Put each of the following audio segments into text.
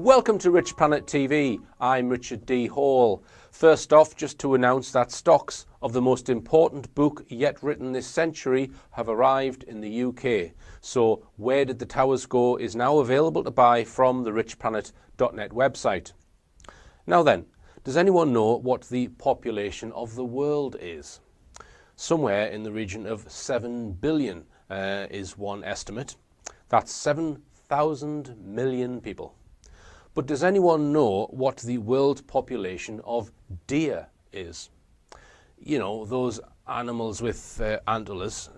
Welcome to Rich Planet TV. I'm Richard D. Hall. First off, just to announce that stocks of the most important book yet written this century have arrived in the UK. So Where Did the Towers Go is now available to buy from the richplanet.net website. Now then, does anyone know what the population of the world is? Somewhere in the region of 7 billion is one estimate. That's 7,000 million people. But does anyone know what the world population of deer is? You know, those animals with antlers.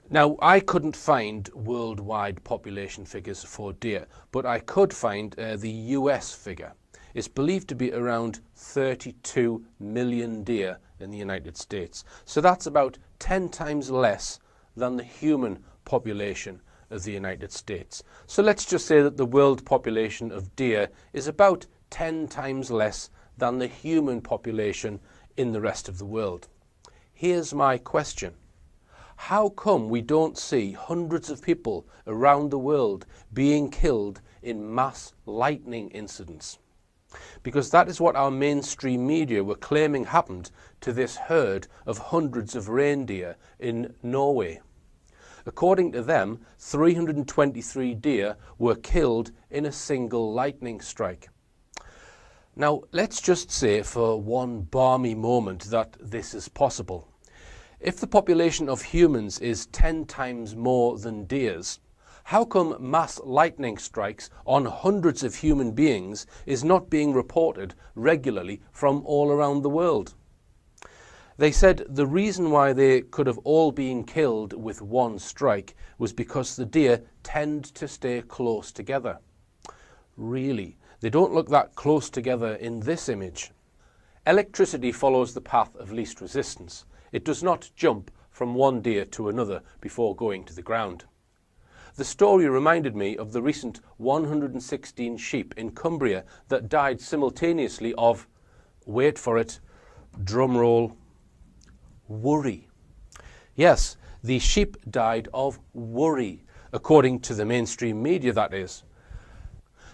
Now, I couldn't find worldwide population figures for deer, but I could find the US figure. It's believed to be around 32 million deer in the United States. So that's about 10 times less than the human population of the United States. So let's just say that the world population of deer is about 10 times less than the human population in the rest of the world. Here's my question. How come we don't see hundreds of people around the world being killed in mass lightning incidents? Because that is what our mainstream media were claiming happened to this herd of hundreds of reindeer in Norway. According to them, 323 deer were killed in a single lightning strike. Now, let's just say for one balmy moment that this is possible. If the population of humans is 10 times more than deers, how come mass lightning strikes on hundreds of human beings is not being reported regularly from all around the world? They said the reason why they could have all been killed with one strike was because the deer tend to stay close together. Really, they don't look that close together in this image. Electricity follows the path of least resistance. It does not jump from one deer to another before going to the ground. The story reminded me of the recent 116 sheep in Cumbria that died simultaneously of, wait for it, drum roll, worry. Yes, the sheep died of worry, according to the mainstream media, that is.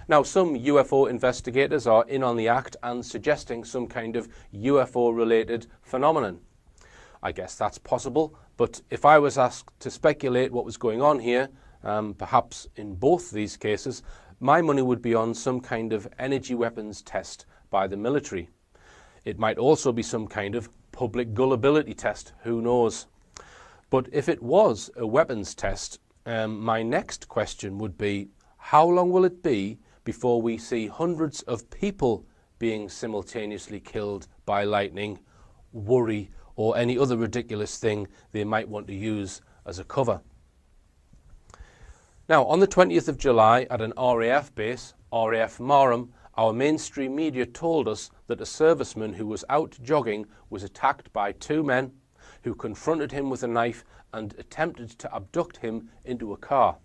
Now, some UFO investigators are in on the act and suggesting some kind of UFO-related phenomenon. I guess that's possible, but if I was asked to speculate what was going on here, perhaps in both these cases, my money would be on some kind of energy weapons test by the military. It might also be some kind of public gullibility test, who knows. But if it was a weapons test, my next question would be, how long will it be before we see hundreds of people being simultaneously killed by lightning, worry, or any other ridiculous thing they might want to use as a cover? Now, on the 20th of July at an RAF base, RAF Marham, our mainstream media told us that a serviceman who was out jogging was attacked by two men who confronted him with a knife and attempted to abduct him into a car.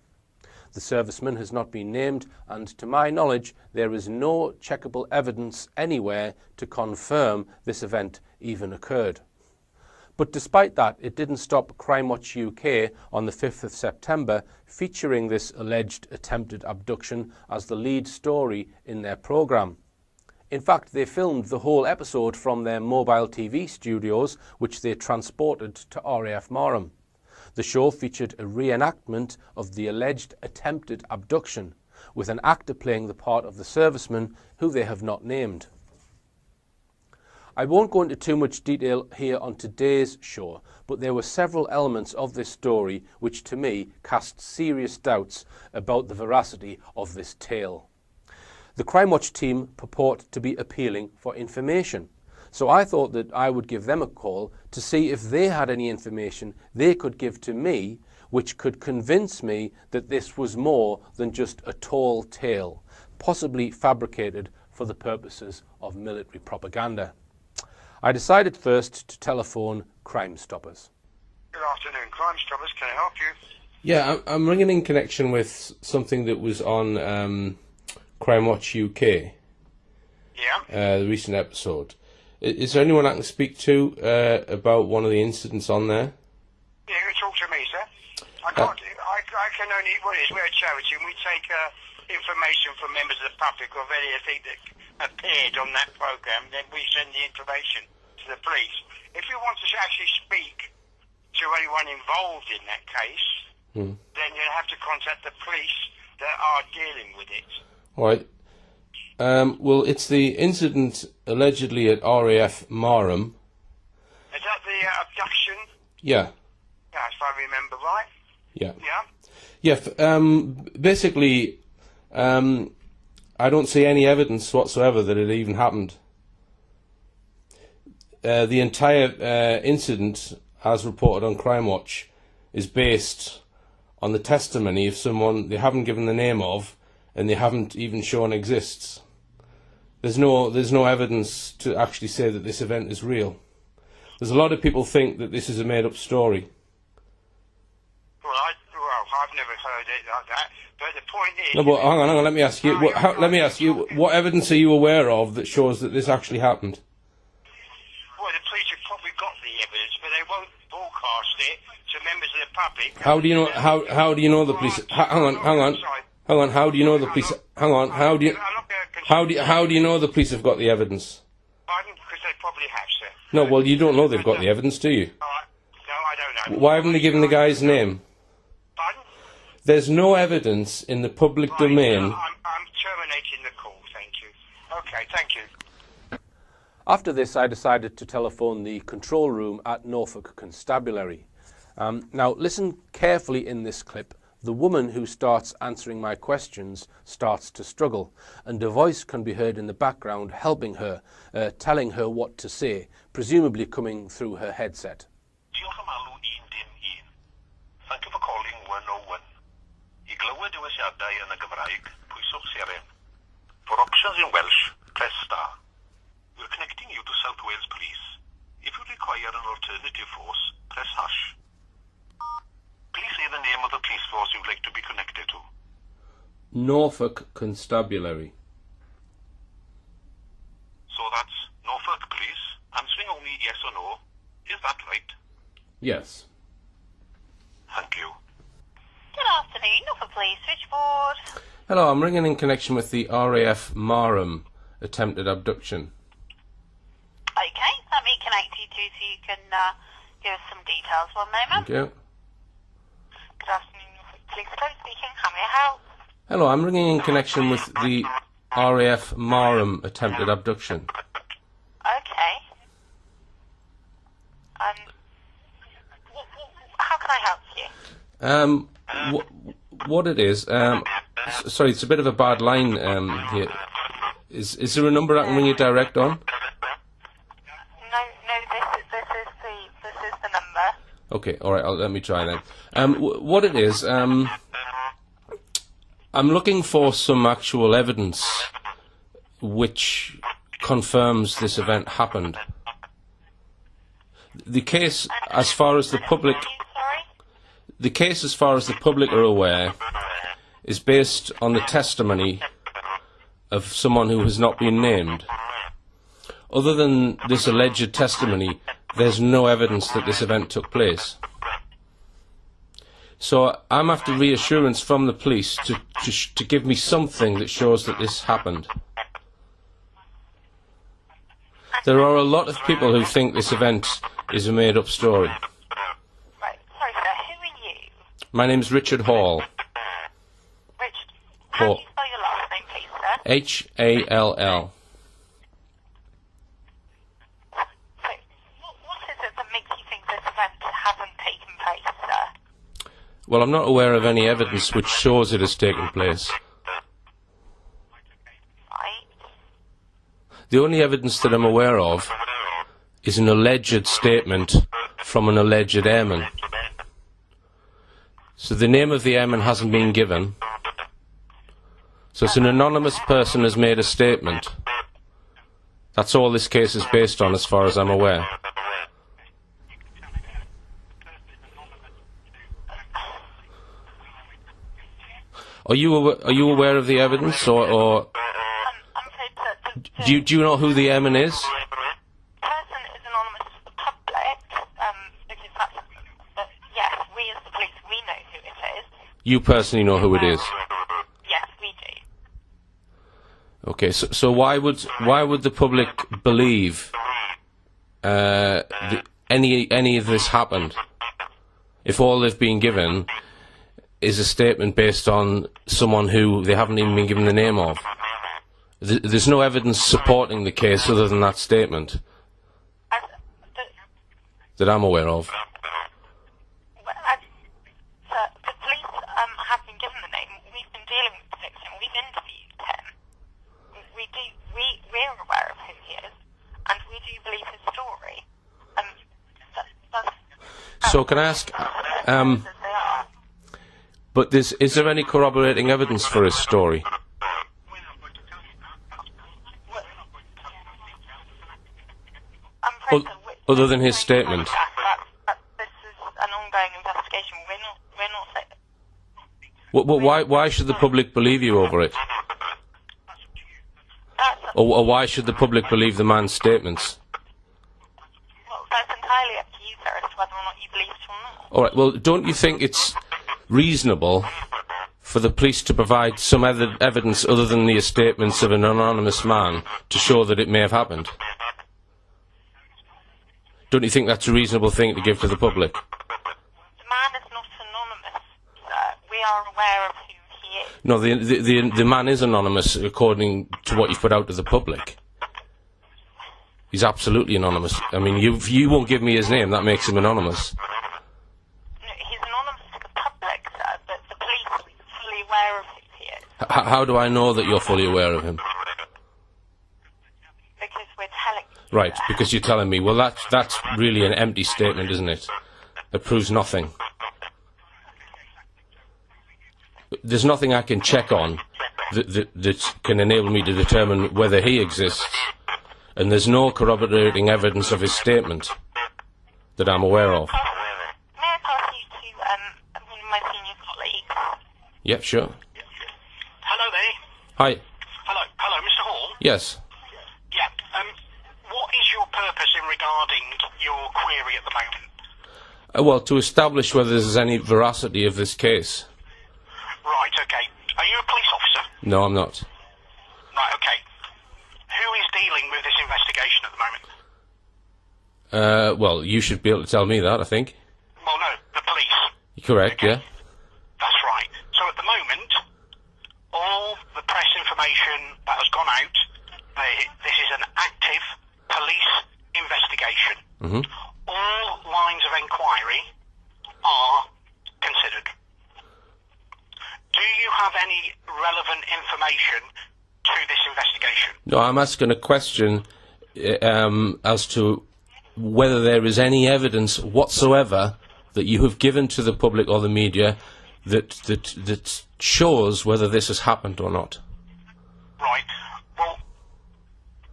The serviceman has not been named, and to my knowledge, there is no checkable evidence anywhere to confirm this event even occurred. But despite that, it didn't stop Crime Watch UK on the 5th of September featuring this alleged attempted abduction as the lead story in their programme. In fact, they filmed the whole episode from their mobile TV studios, which they transported to RAF Marham. The show featured a reenactment of the alleged attempted abduction, with an actor playing the part of the serviceman who they have not named. I won't go into too much detail here on today's show, but there were several elements of this story which to me cast serious doubts about the veracity of this tale. The Crime Watch team purport to be appealing for information, so I thought that I would give them a call to see if they had any information they could give to me which could convince me that this was more than just a tall tale, possibly fabricated for the purposes of military propaganda. I decided first to telephone Crime Stoppers. Good afternoon, Crime Stoppers. Can I help you? Yeah, I'm ringing in connection with something that was on Crime Watch UK. Yeah. The recent episode. Is there anyone I can speak to about one of the incidents on there? Yeah, you can talk to me, sir. I can only, what it is, we're a charity and we take information from members of the public of anything that appeared on that programme, then we send the information to the police. If you want to actually speak to anyone involved in that case, then you'll have to contact the police that are dealing with it. All right. Well, it's the incident allegedly at RAF Marham. Is that the abduction? Yeah. Yeah, if I remember right. Yeah. Yeah? Yeah. Basically, I don't see any evidence whatsoever that it even happened. The entire incident, as reported on Crime Watch, is based on the testimony of someone they haven't given the name of, and they haven't even shown exists. There's no evidence to actually say that this event is real. There's a lot of people think that this is a made-up story. Well, I've never heard it like that. But the point is... No, but hang on. Let me ask you. What evidence are you aware of that shows that this actually happened? Well, the police have probably got the evidence, but they won't broadcast it to members of the public. How do you know? How do you know the police? Hang on. How do you know the police? Hang on. How do you know the police have got the evidence? Pardon? Because they probably have, sir. No, well, you don't know they've got the evidence, do you? No, I don't know. Why haven't they given the guy's name? Pardon? There's no evidence in the public domain. I'm terminating the call, thank you. Okay, thank you. After this, I decided to telephone the control room at Norfolk Constabulary. Now, listen carefully in this clip. The woman who starts answering my questions starts to struggle, and a voice can be heard in the background helping her, telling her what to say, presumably coming through her headset. Thank you for calling 101. I glywed dywesiadau yn y Gymraeg, pwyswch seren. For options in Welsh, press star. We're connecting you to South Wales Police. If you require an alternative force, press hash. Please say the name of the police force you'd like to be connected to. Norfolk Constabulary. So that's Norfolk Police, answering only yes or no. Is that right? Yes. Thank you. Good afternoon, Norfolk Police switchboard. Hello, I'm ringing in connection with the RAF Marham attempted abduction. Okay, let me connect you two so you can give us some details. One moment. Thank you. Good afternoon, Norfolk Police speaking. How may I help? Hello, I'm ringing in connection with the RAF Marham attempted abduction. Okay. How can I help you? What it is, sorry, it's a bit of a bad line here. Is there a number I can ring you direct on? No, this is the number. Okay, all right, let me try then. What it is, I'm looking for some actual evidence which confirms this event happened. The case, as far as the public... The case, as far as the public are aware, is based on the testimony of someone who has not been named. Other than this alleged testimony, there's no evidence that this event took place. So I'm after reassurance from the police to give me something that shows that this happened. There are a lot of people who think this event is a made-up story. Right, sorry sir, who are you? My name's Richard Hall. Richard, how do you spell your last name please sir? H-A-L-L. So, what is it that makes you think this event hasn't taken place sir? Well, I'm not aware of any evidence which shows it has taken place. Right. The only evidence that I'm aware of is an alleged statement from an alleged airman. So the name of the airman hasn't been given. So it's an anonymous person has made a statement. That's all this case is based on, as far as I'm aware. Are you aware of the evidence, or I'm afraid that do you know who the airman is? the person is anonymous to the public, because that's, but yes, we as the police, we know who it is. You personally know who it is. Yes, we do. Okay, so why would the public believe any of this happened if all they've been given is a statement based on someone who they haven't even been given the name of? There's no evidence supporting the case other than that statement that I'm aware of. The police have been given the name. We've been dealing with the victim. We've interviewed him. We're aware of who he is, and we do believe his story. So can I ask, but is there any corroborating evidence for his story? Other than his statement? This is an ongoing investigation. We're not saying... Why should the public believe you over it? Or why should the public believe the man's statements? Well, that's entirely up to you, sir, as to whether or not you believe it or not. All right. Well, don't you think it's reasonable for the police to provide some evidence other than the statements of an anonymous man to show that it may have happened? Don't you think that's a reasonable thing to give to the public? The man is not anonymous, sir. We are aware of who he is. No, the man is anonymous according to what you've put out to the public. He's absolutely anonymous. I mean, you won't give me his name, that makes him anonymous. No, he's anonymous to the public, sir, but the police are fully aware of who he is. How do I know that you're fully aware of him? Because we're telling you. Right, because you're telling me. Well, that's really an empty statement, isn't it? It proves nothing. There's nothing I can check on that can enable me to determine whether he exists, and there's no corroborating evidence of his statement that I'm aware of. May I pass you to one of my senior colleagues? Yep, sure. Hello there. Hi. Hello, Mr. Hall. Yes. Yeah. What is your purpose in regarding your query at the moment? Well, to establish whether there's any veracity of this case. Right. Okay. Are you a police officer? No, I'm not. Right. Okay. Who is dealing with this investigation at the moment? Well, you should be able to tell me that, I think. Well, no, the police. Correct, Okay. yeah. That's right. So at the moment, all the press information that has gone out, this is an active police investigation. Mm-hmm. All lines of inquiry are considered. Do you have any relevant information to this investigation? No, I'm asking a question as to whether there is any evidence whatsoever that you have given to the public or the media that shows whether this has happened or not. Right. Well,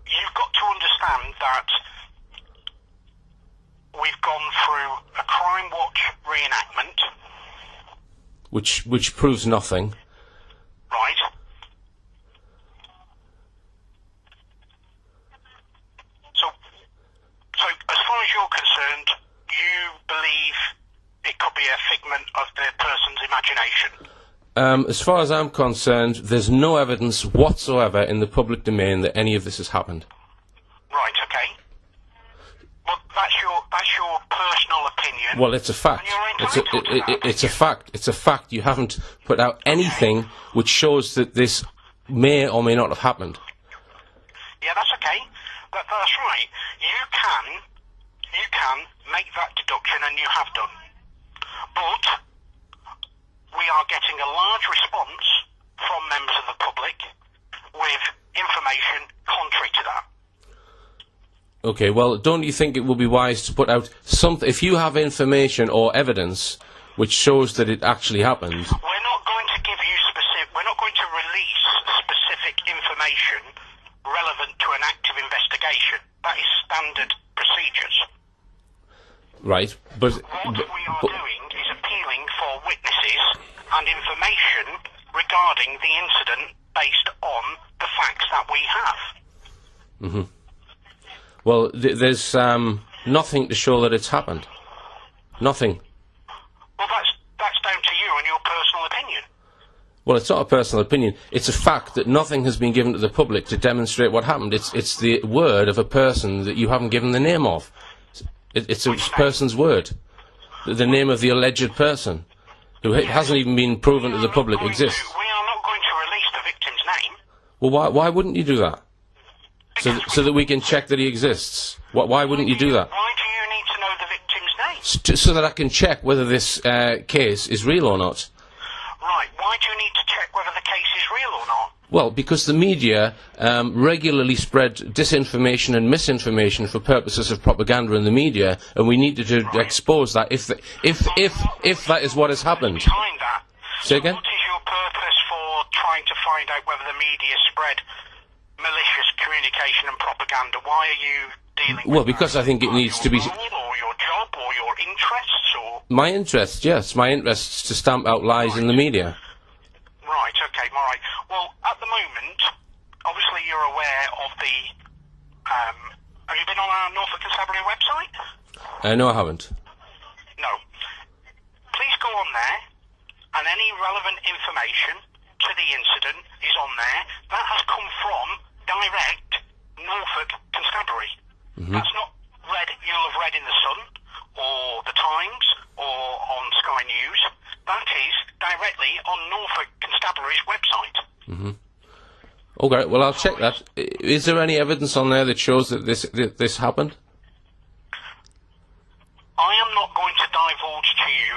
you've got to understand that we've gone through a Crime Watch reenactment. Which proves nothing. Right. So as far as you're concerned, you believe it could be a figment of the person's imagination? As far as I'm concerned, there's no evidence whatsoever in the public domain that any of this has happened. Right, okay. Well, that's your personal opinion. Well, it's a fact. It's a fact. It's a fact. You haven't put out anything which shows that this may or may not have happened. Yeah, that's okay. That's right. You can make that deduction, and you have done. But we are getting a large response from members of the public with information contrary to that. Okay, well, don't you think it would be wise to put out something, if you have information or evidence which shows that it actually happened? We're not going to give you we're not going to release specific information relevant to an active investigation. That is standard procedures. Right, but... What we are doing is appealing for witnesses and information regarding the incident based on the facts that we have. Mm-hmm. Well, there's nothing to show that it's happened. Nothing. Well, that's down to you and your personal opinion. Well, it's not a personal opinion. It's a fact that nothing has been given to the public to demonstrate what happened. It's the word of a person that you haven't given the name of. It's a person's word. The name of the alleged person, who hasn't even been proven to the public exists. We are not going to release the victim's name. Well, why wouldn't you do that? So that we can check that he exists. Why wouldn't you do that? Why do you need to know the victim's name? So that I can check whether this case is real or not. Right, why do you need to check whether the case is real or not? Well, because the media regularly spread disinformation and misinformation for purposes of propaganda in the media, and we need to expose that if that is what has happened. Behind that. Say again? What is your purpose for trying to find out whether the media spread malicious communication and propaganda? Why are you dealing with because that? I think it needs to be... Your role or your job or your interests or... My interests, yes. My interests to stamp out lies in the media. Right, okay, alright. Well, at the moment, obviously you're aware of the... have you been on our Norfolk Constabulary website? No, I haven't. No. Please go on there, and any relevant information to the incident is on there. That has come from direct Norfolk Constabulary. That's not you'll have read in the Sun, or the Times, or on Sky News. That is directly on Norfolk Constabulary's website. Okay, well, I'll check that. Is there any evidence on there that shows that this happened? I am not going to divulge to you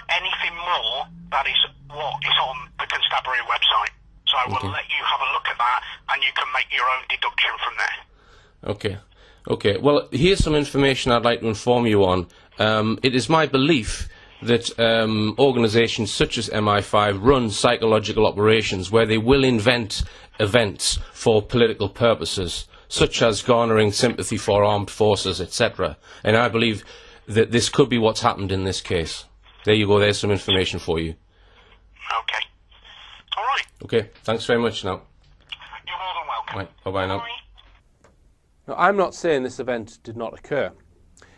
anything more that is what is on the Constabulary website. So I will let you have a look at that, and you can make your own deduction from there. Okay. Okay, well, here's some information I'd like to inform you on. It is my belief that organisations such as MI5 run psychological operations where they will invent events for political purposes, such as garnering sympathy for armed forces, etc. And I believe that this could be what's happened in this case. There you go, there's some information for you. Okay. All right. Okay, thanks very much now. You're more than welcome. Right, bye-bye now. Bye. Now, I'm not saying this event did not occur.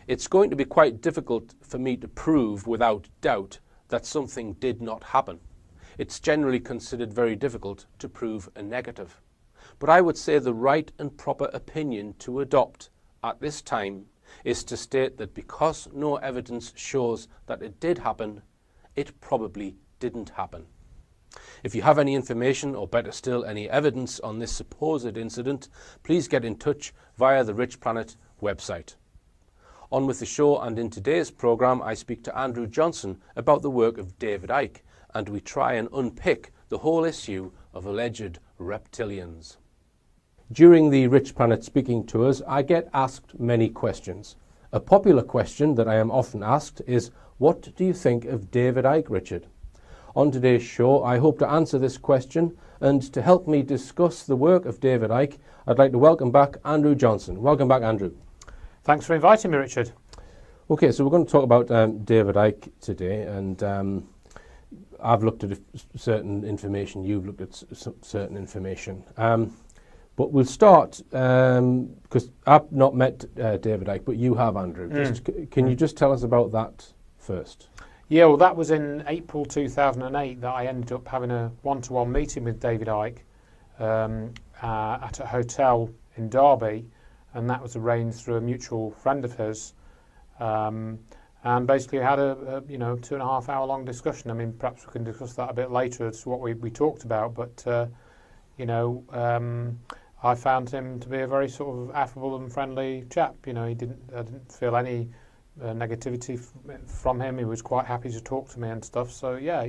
It's going to be quite difficult for me to prove without doubt that something did not happen. It's generally considered very difficult to prove a negative. But I would say the right and proper opinion to adopt at this time is to state that because no evidence shows that it did happen, it probably didn't happen. If you have any information, or better still, any evidence on this supposed incident, please get in touch via the Rich Planet website. On with the show, and in today's programme I speak to Andrew Johnson about the work of David Icke, and we try and unpick the whole issue of alleged reptilians. During the Rich Planet speaking tours, I get asked many questions. A popular question that I am often asked is, what do you think of David Icke, Richard? On today's show, I hope to answer this question, and to help me discuss the work of David Icke, I'd like to welcome back Andrew Johnson. Welcome back, Andrew. Thanks for inviting me, Richard. Okay, so we're going to talk about David Icke today, and I've looked at certain information, you've looked at certain information. But we'll start, because I've not met David Icke, but you have, Andrew. Can you just tell us about that first? Yeah, well, that was in April 2008 that I ended up having a one-to-one meeting with David Icke at a hotel in Derby, and that was arranged through a mutual friend of his. And basically had a 2.5 hour long discussion. I mean, perhaps we can discuss that a bit later as to what we talked about, but I found him to be a very sort of affable and friendly chap. I didn't feel any negativity from him. He was quite happy to talk to me and stuff. So yeah,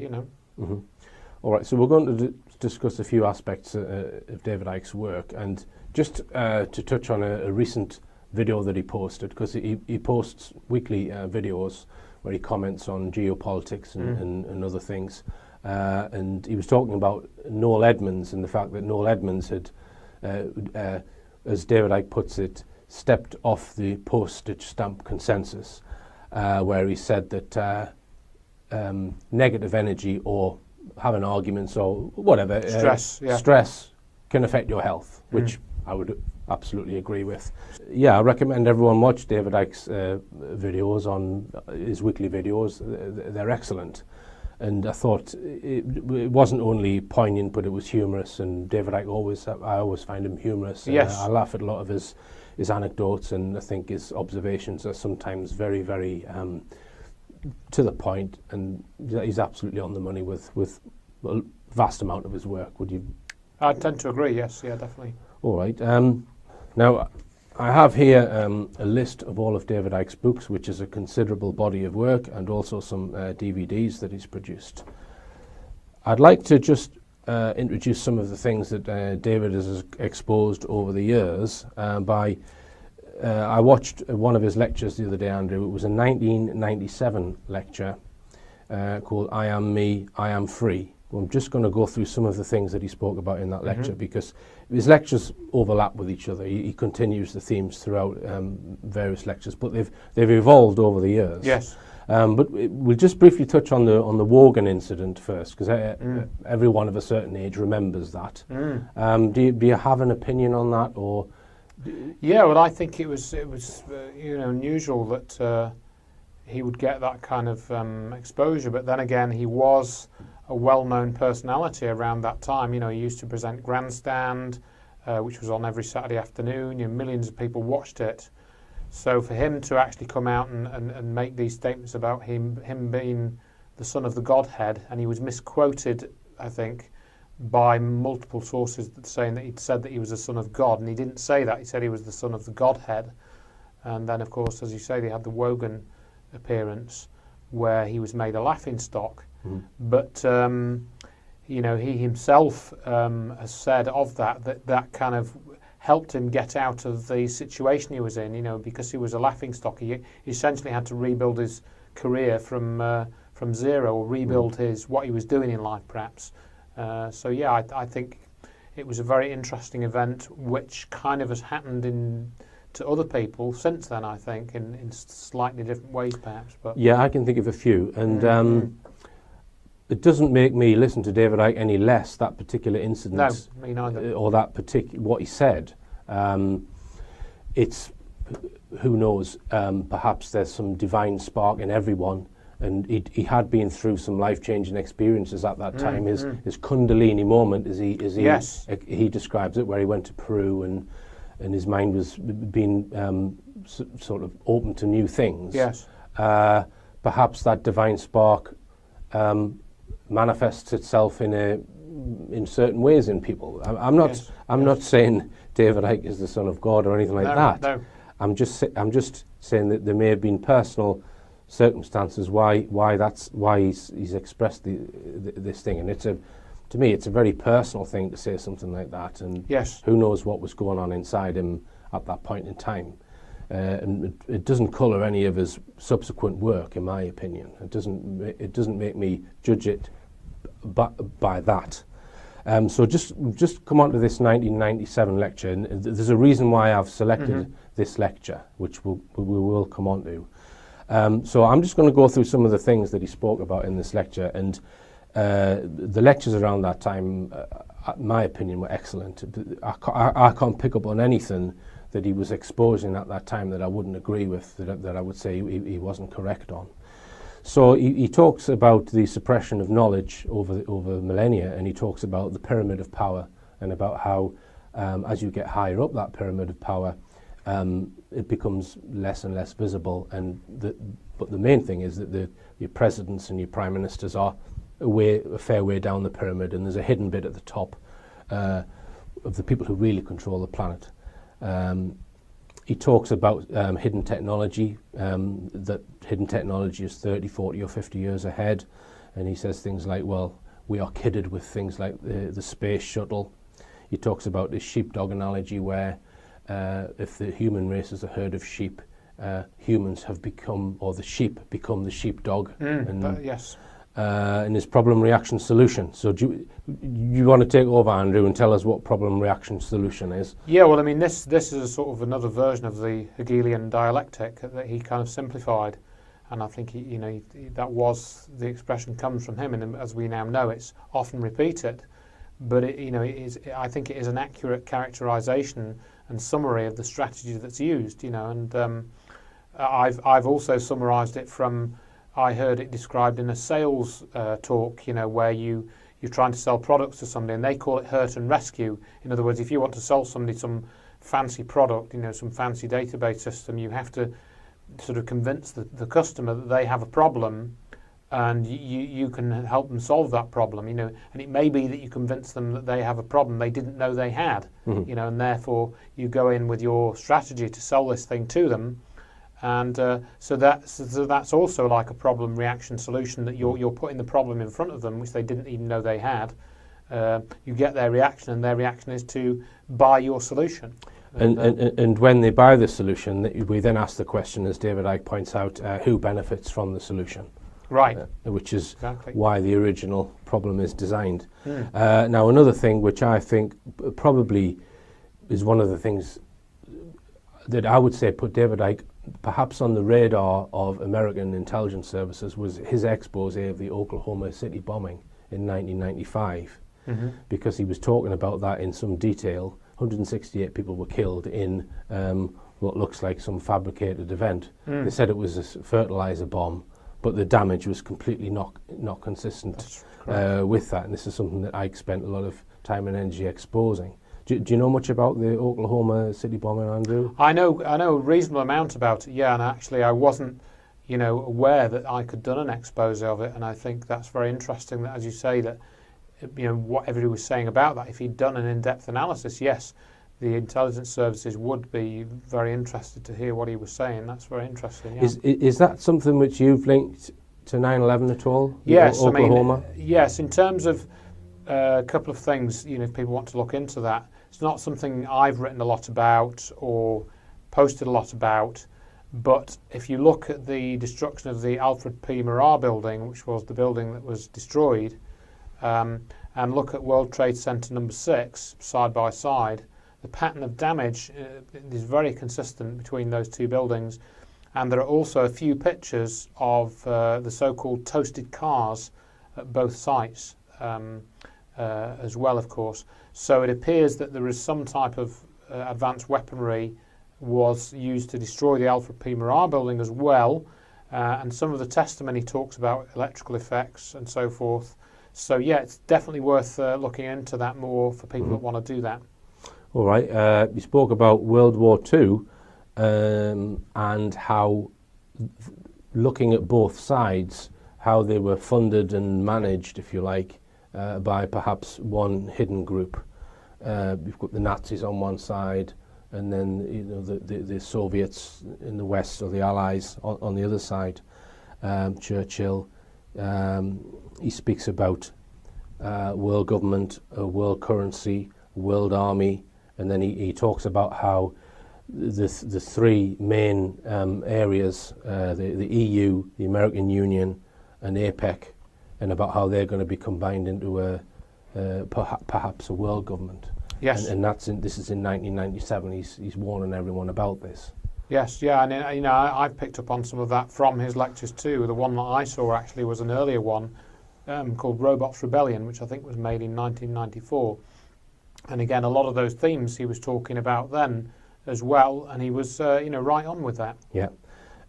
All right, so we're going to discuss a few aspects of David Icke's work, and just to touch on a recent video that he posted, because he posts weekly videos where he comments on geopolitics and other things. And he was talking about Noel Edmonds and the fact that Noel Edmonds had, as David Icke puts it, stepped off the postage stamp consensus, where he said that negative energy or having arguments or whatever, stress can affect your health, which I would absolutely agree with. Yeah, I recommend everyone watch David Icke's videos, on his weekly videos. They're excellent. And I thought it wasn't only poignant, but it was humorous. And David Icke I always find him humorous. Yes. I laugh at a lot of his anecdotes, and I think his observations are sometimes very, very to the point. And he's absolutely on the money with a vast amount of his work. Would you? I tend to agree. Yes, yeah, definitely. All right. Now, I have here a list of all of David Icke's books, which is a considerable body of work, and also some DVDs that he's produced. I'd like to just introduce some of the things that David has exposed over the years I watched one of his lectures the other day, Andrew. It was a 1997 lecture called I Am Me, I Am Free. I'm just going to go through some of the things that he spoke about in that lecture, because his lectures overlap with each other. He continues the themes throughout various lectures, but they've evolved over the years. Yes. But we'll just briefly touch on the Wogan incident first, because everyone of a certain age remembers that. Do you have an opinion on that, or? Yeah, well, I think it was unusual that he would get that kind of exposure, but then again, he was a well-known personality around that time. You know, he used to present Grandstand, which was on every Saturday afternoon. You know, millions of people watched it. So for him to actually come out and make these statements about him being the son of the Godhead, and he was misquoted, I think, by multiple sources saying that he'd said that he was the son of God, and he didn't say that. He said he was the son of the Godhead. And then, of course, as you say, they had the Wogan appearance where he was made a laughingstock. But he himself has said of that kind of helped him get out of the situation he was in. You know, because he was a laughingstock, he essentially had to rebuild his career from zero, or rebuild what he was doing in life, perhaps. So yeah, I think it was a very interesting event, which kind of has happened to other people since then. I think in slightly different ways, perhaps. But yeah, I can think of a few, and. It doesn't make me listen to David Icke any less, that particular incident. No, me neither. Or that what he said. It's, who knows, perhaps there's some divine spark in everyone, and he had been through some life-changing experiences at that time. His Kundalini moment, as he describes it, where he went to Peru and his mind was being sort of open to new things. Yes. Perhaps that divine spark manifests itself in certain ways in people. I'm not saying David Icke is the son of God or anything like that. No. I'm just saying that there may have been personal circumstances why he's expressed this thing, and to me it's a very personal thing to say something like that, and who knows what was going on inside him at that point in time. And it doesn't colour any of his subsequent work, in my opinion. It doesn't make me judge it by that. So just come on to this 1997 lecture, and there's a reason why I've selected this lecture, which we will come on to. So I'm just going to go through some of the things that he spoke about in this lecture, and the lectures around that time, in my opinion, were excellent. I can't pick up on anything that he was exposing at that time that I wouldn't agree with, that I would say he wasn't correct on. So he talks about the suppression of knowledge over millennia, and he talks about the pyramid of power, and about how as you get higher up that pyramid of power, it becomes less and less visible. But the main thing is that your presidents and your prime ministers are a fair way down the pyramid, and there's a hidden bit at the top of the people who really control the planet. He talks about hidden technology, that hidden technology is 30, 40 or 50 years ahead, and he says things like, well, we are kidded with things like the space shuttle. He talks about this sheepdog analogy where if the human race is a herd of sheep, humans have become, or the sheep become the sheepdog. And his problem reaction solution. So do you want to take over, Andrew, and tell us what problem reaction solution is? Yeah, well, I mean, this is a sort of another version of the Hegelian dialectic that he kind of simplified, and I think that was the expression comes from him, and as we now know, it's often repeated, but I think it is an accurate characterization and summary of the strategy that's used, and I've also summarized it from I heard it described in a sales talk, you know, where you're trying to sell products to somebody and they call it hurt and rescue. In other words, if you want to sell somebody some fancy product, you know, some fancy database system, you have to sort of convince the customer that they have a problem, and you can help them solve that problem, you know. And it may be that you convince them that they have a problem they didn't know they had, you know, and therefore you go in with your strategy to sell this thing to them. And so that's also like a problem reaction solution, that you're putting the problem in front of them, which they didn't even know they had. You get their reaction, and their reaction is to buy your solution. And when they buy the solution, we then ask the question, as David Icke points out, who benefits from the solution? Right. Which is exactly why the original problem is designed. Now, another thing which I think probably is one of the things that I would say put David Icke perhaps on the radar of American intelligence services was his expose of the Oklahoma City bombing in 1995, because he was talking about that in some detail. 168 people were killed in what looks like some fabricated event. They said it was a fertilizer bomb, but the damage was completely not consistent with that. And this is something that Icke spent a lot of time and energy exposing. Do you know much about the Oklahoma City bombing, Andrew? I know a reasonable amount about it, yeah, and actually I wasn't, you know, aware that Icke had done an expose of it, and I think that's very interesting that, as you say, that, you know, what everybody was saying about that, if he'd done an in-depth analysis, yes, the intelligence services would be very interested to hear what he was saying. That's very interesting, yeah. Is that something which you've linked to 9/11 at all? Yes, Oklahoma? I mean, yes, in terms of a couple of things, you know, if people want to look into that. It's not something I've written a lot about or posted a lot about, but if you look at the destruction of the Alfred P. Murrah building, which was the building that was destroyed, and look at World Trade Center number 6 side by side, the pattern of damage is very consistent between those two buildings. And there are also a few pictures of the so-called toasted cars at both sites as well, of course. So it appears that there is some type of advanced weaponry was used to destroy the Alfred P. Murrah building as well, and some of the testimony talks about electrical effects and so forth. So yeah, it's definitely worth looking into that more for people that want to do that. All right, you spoke about World War II and how, looking at both sides, how they were funded and managed, if you like, by perhaps one hidden group. You've got the Nazis on one side, and then, you know, the Soviets in the West, or the Allies on the other side. Churchill, he speaks about world government, a world currency, world army, and then he talks about how the three main areas, the EU, the American Union, and APEC, and about how they're going to be combined into perhaps a world government. Yes. And this is in 1997. He's warning everyone about this. Yes, yeah, and you know, I've picked up on some of that from his lectures too. The one that I saw actually was an earlier one called Robots Rebellion, which I think was made in 1994. And again, a lot of those themes he was talking about then as well, and he was you know, right on with that. Yeah,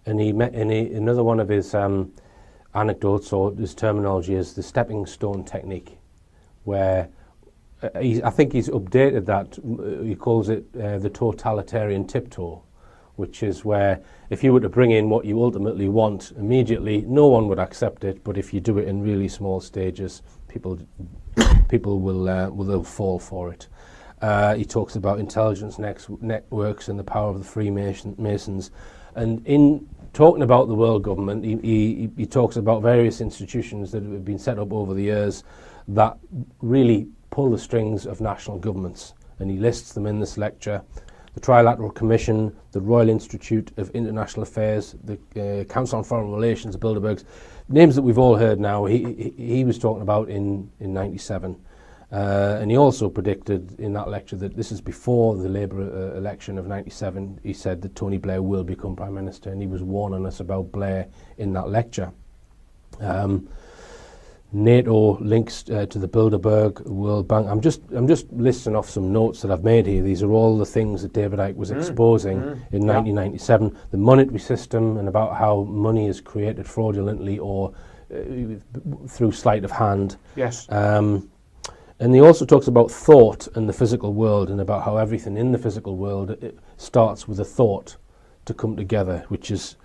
and another one of his anecdotes or his terminology is the stepping stone technique, where I think he's updated that. He calls it the totalitarian tiptoe, which is where if you were to bring in what you ultimately want immediately, no one would accept it, but if you do it in really small stages, people will fall for it. He talks about intelligence networks and the power of the Freemasons, and in talking about the world government, he talks about various institutions that have been set up over the years that really pull the strings of national governments, and he lists them in this lecture: the Trilateral Commission, the Royal Institute of International Affairs, the Council on Foreign Relations, the Bilderbergs, names that we've all heard now. He was talking about in 97. And he also predicted in that lecture that this is before the Labour election of 97. He said that Tony Blair will become Prime Minister, and he was warning us about Blair in that lecture. NATO links to the Bilderberg, World Bank. I'm just listing off some notes that I've made here. These are all the things that David Icke was exposing in 1997. The monetary system and about how money is created fraudulently or through sleight of hand. Yes. And he also talks about thought and the physical world, and about how everything in the physical world, it starts with a thought to come together, which is